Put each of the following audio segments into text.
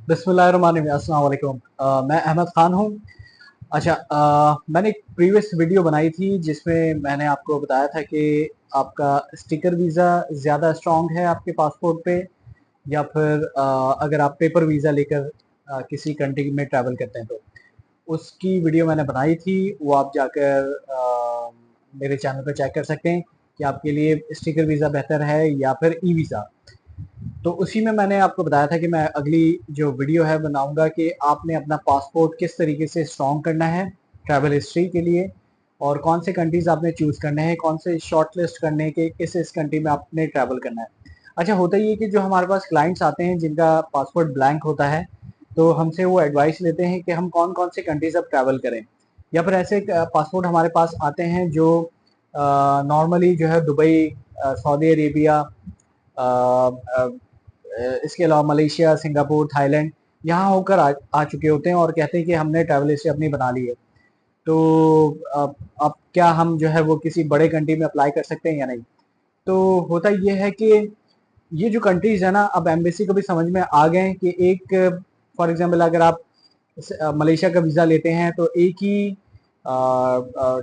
बिस्मिल्लाहिर्रहमानिर्रहीम। अस्सलाम वालेकुम। मैं अहमद ख़ान हूँ। अच्छा, मैंने एक प्रीवियस वीडियो बनाई थी जिसमें मैंने आपको बताया था कि आपका स्टिकर वीज़ा ज़्यादा स्ट्रॉन्ग है आपके पासपोर्ट पे, या फिर अगर आप पेपर वीज़ा लेकर किसी कंट्री में ट्रैवल करते हैं तो। उसकी वीडियो मैंने बनाई थी, वो आप जाकर मेरे चैनल पे चेक कर सकते हैं कि आपके लिए स्टिकर वीज़ा बेहतर है या फिर ई वीज़ा। तो उसी में मैंने आपको बताया था कि मैं अगली जो वीडियो है बनाऊंगा कि आपने अपना पासपोर्ट किस तरीके से स्ट्रॉन्ग करना है ट्रैवल हिस्ट्री के लिए, और कौन से कंट्रीज आपने चूज करने हैं, कौन से शॉर्ट लिस्ट करने के इस कंट्री में आपने ट्रैवल करना है। अच्छा, होता ये कि जो हमारे पास क्लाइंट्स आते हैं जिनका पासपोर्ट ब्लैंक होता है, तो हमसे वो एडवाइस लेते हैं कि हम कौन कौन से कंट्रीज अब ट्रैवल करें, या फिर ऐसे पासपोर्ट हमारे पास आते हैं जो नॉर्मली जो है दुबई, सऊदी अरेबिया, इसके अलावा मलेशिया, सिंगापुर, थाईलैंड यहाँ होकर आ चुके होते हैं और कहते हैं कि हमने ट्रैवल हिस्ट्री अपनी बना ली है। तो अब क्या हम जो है वो किसी बड़े कंट्री में अप्लाई कर सकते हैं या नहीं। तो होता ये है कि ये जो कंट्रीज है ना, अब एम्बेसी को भी समझ में आ गए हैं कि एक, फॉर एग्जांपल अगर आप मलेशिया का वीज़ा लेते हैं तो एक ही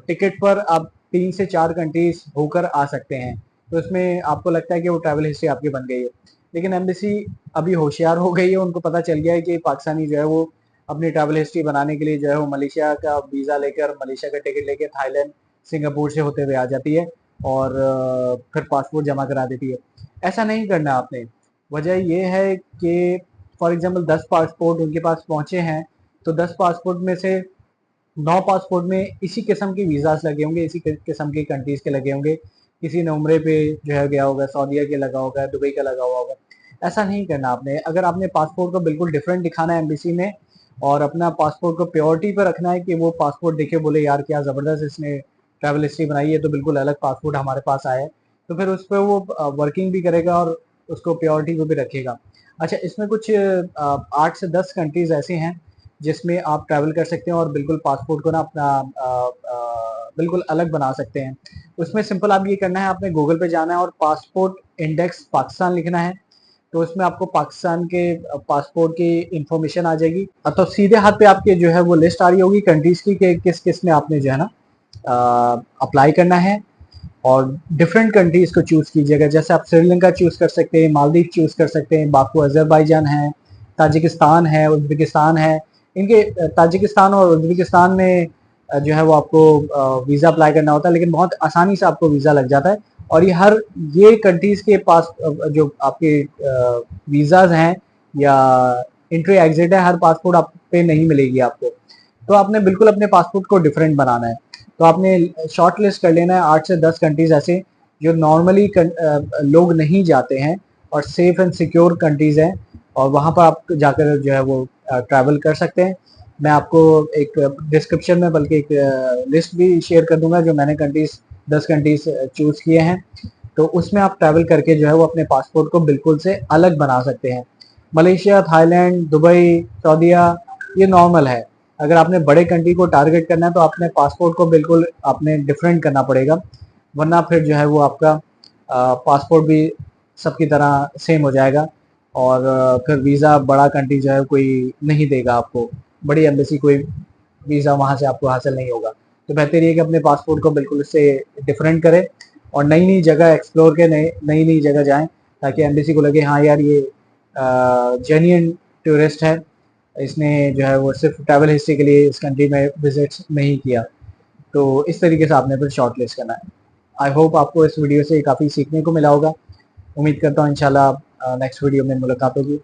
टिकट पर आप 3 से 4 कंट्रीज होकर आ सकते हैं। तो इसमें आपको लगता है कि वो ट्रैवल हिस्ट्री आपकी बन गई है, लेकिन एम्बेसी अभी होशियार हो गई है। उनको पता चल गया है कि पाकिस्तानी जो है वो अपनी ट्रैवल हिस्ट्री बनाने के लिए जो है वो मलेशिया का वीज़ा लेकर, मलेशिया का टिकट लेकर थाईलैंड, सिंगापुर से होते हुए आ जाती है और फिर पासपोर्ट जमा करा देती है। ऐसा नहीं करना आपने। वजह ये है कि फॉर एग्जांपल 10 पासपोर्ट उनके पास पहुंचे हैं, तो 10 पासपोर्ट में से 9 पासपोर्ट में इसी किस्म के वीज़ास लगे होंगे, इसी किस्म की कंट्रीज़ के लगे होंगे। किसी ने उम्रे पे जो है गया होगा, सऊदीया के लगा होगा, दुबई का लगा हुआ होगा। ऐसा नहीं करना आपने। अगर आपने पासपोर्ट को बिल्कुल डिफरेंट दिखाना है एम्बेसी में, और अपना पासपोर्ट को प्योरिटी पर रखना है कि वो पासपोर्ट देखे बोले यार क्या ज़बरदस्त इसने ट्रैवल हिस्ट्री बनाई है, तो बिल्कुल अलग पासपोर्ट हमारे पास आया है, तो फिर उस पर वो वर्किंग भी करेगा और उसको प्योरिटी को भी रखेगा। अच्छा, इसमें कुछ 8 से 10 कंट्रीज़ ऐसी हैं जिसमें आप ट्रैवल कर सकते हैं और बिल्कुल पासपोर्ट को ना अपना बिल्कुल अलग बना सकते हैं। उसमें सिंपल आप ये करना है, आपने गूगल पे जाना है और पासपोर्ट इंडेक्स पाकिस्तान लिखना है, तो उसमें आपको पाकिस्तान के पासपोर्ट की इंफॉर्मेशन आ जाएगी। तो सीधे हाथ पे आपके जो है वो लिस्ट आ रही होगी कंट्रीज की कि किस किस में आपने जो है ना अप्लाई करना है, और डिफरेंट कंट्रीज को चूज कीजिएगा। जैसे आप श्रीलंका चूज कर सकते हैं, मालदीव चूज कर सकते हैं, बाकू अजरबैजान है, ताजिकिस्तान है, उज्बेकिस्तान है। इनके ताजिकिस्तान और उज्बेकिस्तान में जो है वो आपको वीज़ा अप्लाई करना होता है, लेकिन बहुत आसानी से आपको वीज़ा लग जाता है। और ये कंट्रीज के पास जो आपके वीज़ाज हैं या इंट्री एग्जिट है, हर पासपोर्ट आप पे नहीं मिलेगी आपको। तो आपने बिल्कुल अपने पासपोर्ट को डिफरेंट बनाना है। तो आपने शॉर्ट लिस्ट कर लेना है 8 से 10 कंट्रीज ऐसे जो नॉर्मली लोग नहीं जाते हैं और सेफ एंड सिक्योर कंट्रीज हैं, और वहाँ पर आप जाकर जो है वो ट्रैवल कर सकते हैं। मैं आपको एक डिस्क्रिप्शन में बल्कि एक लिस्ट भी शेयर कर दूंगा जो मैंने 10 कंट्रीज चूज किए हैं। तो उसमें आप ट्रैवल करके जो है वो अपने पासपोर्ट को बिल्कुल से अलग बना सकते हैं। मलेशिया, थाईलैंड, दुबई, सऊदीया ये नॉर्मल है। अगर आपने बड़े कंट्री को टारगेट करना है तो अपने पासपोर्ट को बिल्कुल आपने डिफरेंट करना पड़ेगा, वरना फिर जो है वो आपका पासपोर्ट भी सबकी तरह सेम हो जाएगा, और फिर वीज़ा बड़ा कंट्री जो है कोई नहीं देगा आपको, बड़ी एम्बेसी कोई वीज़ा वहाँ से आपको हासिल नहीं होगा। तो बेहतर ये कि अपने पासपोर्ट को बिल्कुल इससे डिफरेंट करें और नई नई जगह एक्सप्लोर करें, नई नई जगह जाएं, ताकि एम्बेसी को लगे हाँ यार ये जेन्युइन टूरिस्ट है, इसने जो है वो सिर्फ ट्रैवल हिस्ट्री के लिए इस कंट्री में विजिट नहीं किया। तो इस तरीके से आपने फिर शॉर्ट लिस्ट करना है। आई होप आपको इस वीडियो से काफ़ी सीखने को मिला होगा। उम्मीद करता हूँ इंशाल्लाह नेक्स्ट वीडियो में मुलाकात होगी।